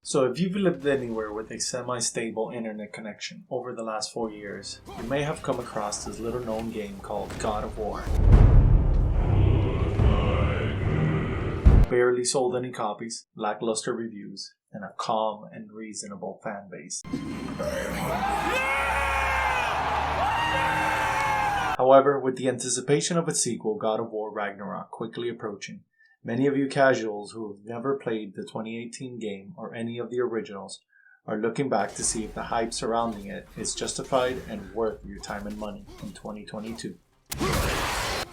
So if you've lived anywhere with a semi-stable internet connection over the last 4 years, you may have come across this little known game called God of War. Barely sold any copies, lackluster reviews, and a calm and reasonable fan base. However, with the anticipation of its sequel, God of War Ragnarok, quickly approaching, many of you casuals who have never played the 2018 game or any of the originals are looking back to see if the hype surrounding it is justified and worth your time and money in 2022.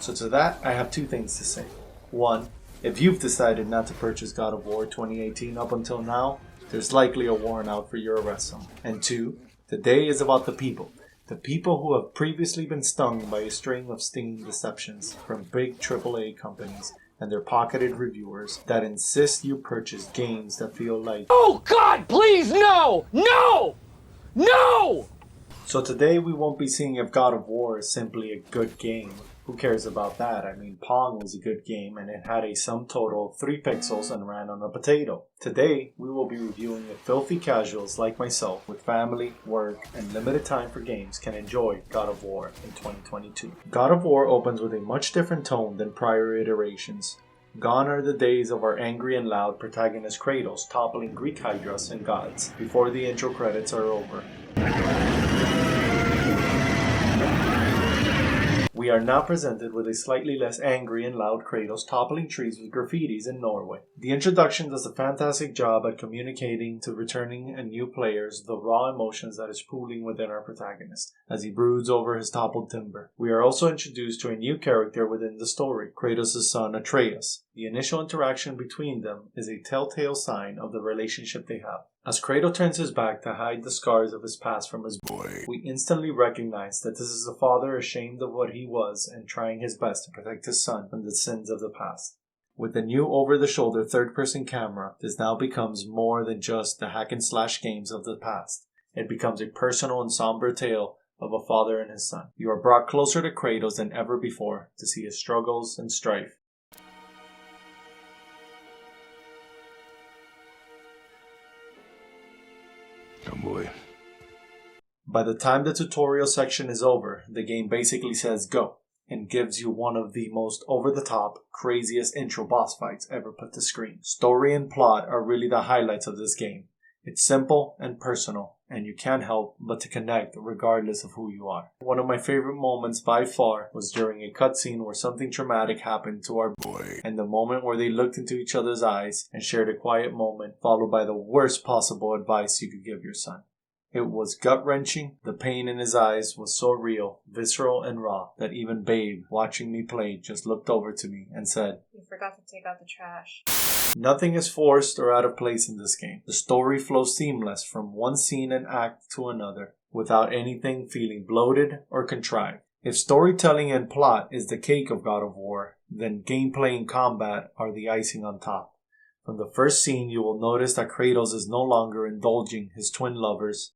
So to that, I have two things to say. One, if you've decided not to purchase God of War 2018 up until now, there's likely a warrant out for your arrest. And two, today is about the people. The people who have previously been stung by a string of stinging deceptions from big AAA companies and their pocketed reviewers that insist you purchase games that feel like, oh God, please, no! No! No! So today we won't be seeing if God of War is simply a good game. Who cares about that? I mean, Pong was a good game and it had a sum total of 3 pixels and ran on a potato. Today, we will be reviewing if filthy casuals like myself with family, work, and limited time for games can enjoy God of War in 2022. God of War opens with a much different tone than prior iterations. Gone are the days of our angry and loud protagonist Kratos toppling Greek hydras and gods before the intro credits are over. We are now presented with a slightly less angry and loud Kratos toppling trees with graffitis in Norway. The introduction does a fantastic job at communicating to returning and new players the raw emotions that is pooling within our protagonist as he broods over his toppled timber. We are also introduced to a new character within the story, Kratos' son Atreus. The initial interaction between them is a telltale sign of the relationship they have. As Kratos turns his back to hide the scars of his past from his boy, we instantly recognize that this is a father ashamed of what he was and trying his best to protect his son from the sins of the past. With the new over-the-shoulder third-person camera, this now becomes more than just the hack-and-slash games of the past. It becomes a personal and somber tale of a father and his son. You are brought closer to Kratos than ever before to see his struggles and strife. Come boy. By the time the tutorial section is over, the game basically says go and gives you one of the most over-the-top, craziest intro boss fights ever put to screen. Story and plot are really the highlights of this game. It's simple and personal, and you can't help but to connect regardless of who you are. One of my favorite moments by far was during a cutscene where something traumatic happened to our boy, and the moment where they looked into each other's eyes and shared a quiet moment, followed by the worst possible advice you could give your son. It was gut-wrenching. The pain in his eyes was so real, visceral, and raw that even Babe, watching me play, just looked over to me and said, "You forgot to take out the trash." Nothing is forced or out of place in this game. The story flows seamless from one scene and act to another, without anything feeling bloated or contrived. If storytelling and plot is the cake of God of War, then gameplay and combat are the icing on top. From the first scene, you will notice that Kratos is no longer indulging his twin lovers,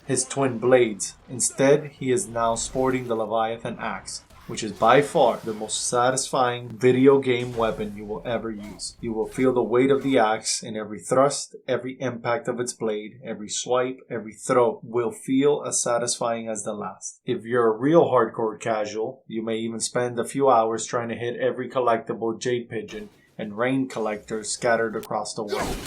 his twin blades. Instead, he is now sporting the Leviathan axe, which is by far the most satisfying video game weapon you will ever use. You will feel the weight of the axe in every thrust, every impact of its blade, every swipe, every throw will feel as satisfying as the last. If you're a real hardcore casual, you may even spend a few hours trying to hit every collectible jade pigeon and rain collectors scattered across the world.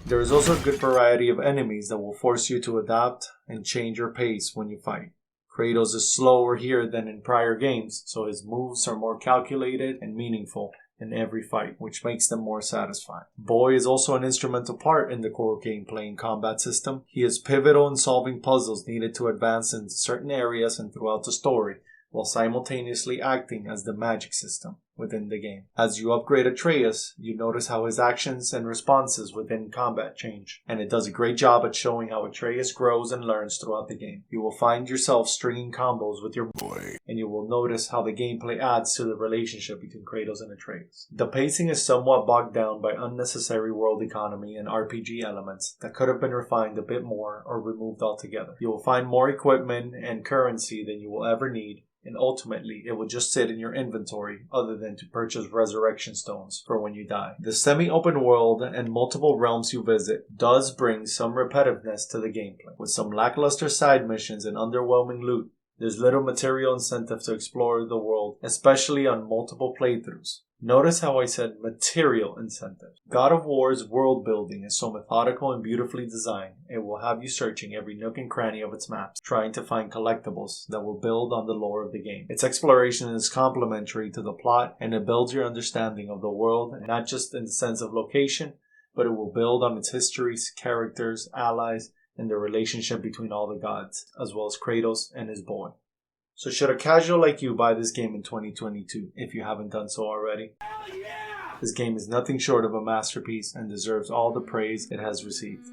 There is also a good variety of enemies that will force you to adapt and change your pace when you fight. Kratos is slower here than in prior games, so his moves are more calculated and meaningful in every fight, which makes them more satisfying. Boy is also an instrumental part in the core gameplay and combat system. He is pivotal in solving puzzles needed to advance in certain areas and throughout the story, while simultaneously acting as the magic system within the game. As you upgrade Atreus, you notice how his actions and responses within combat change, and it does a great job at showing how Atreus grows and learns throughout the game. You will find yourself stringing combos with your boy, and you will notice how the gameplay adds to the relationship between Kratos and Atreus. The pacing is somewhat bogged down by unnecessary world economy and RPG elements that could have been refined a bit more or removed altogether. You will find more equipment and currency than you will ever need, and ultimately it will just sit in your inventory other than to purchase resurrection stones for when you die. The semi-open world and multiple realms you visit does bring some repetitiveness to the gameplay. With some lackluster side missions and underwhelming loot, there's little material incentive to explore the world, especially on multiple playthroughs. Notice how I said material incentive. God of War's world building is so methodical and beautifully designed, it will have you searching every nook and cranny of its maps, trying to find collectibles that will build on the lore of the game. Its exploration is complementary to the plot, and it builds your understanding of the world, not just in the sense of location, but it will build on its histories, characters, allies, and the relationship between all the gods, as well as Kratos and his boy. So should a casual like you buy this game in 2022 if you haven't done so already? Hell yeah! This game is nothing short of a masterpiece and deserves all the praise it has received.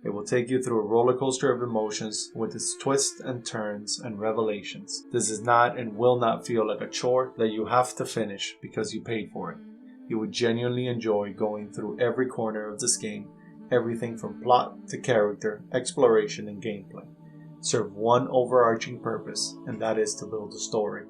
It will take you through a roller coaster of emotions with its twists and turns and revelations. This is not and will not feel like a chore that you have to finish because you paid for it. You would genuinely enjoy going through every corner of this game, everything from plot to character, exploration, and gameplay. Serve one overarching purpose, and that is to build a story.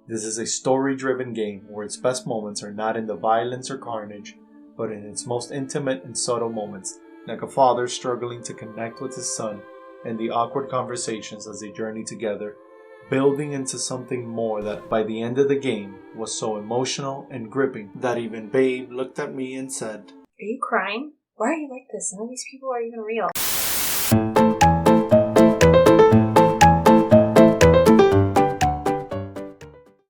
This is a story-driven game where its best moments are not in the violence or carnage, but in its most intimate and subtle moments, like a father struggling to connect with his son and the awkward conversations as they journey together, building into something more that by the end of the game was so emotional and gripping that even Babe looked at me and said, Are you crying? Why are you like this? None of these people are even real.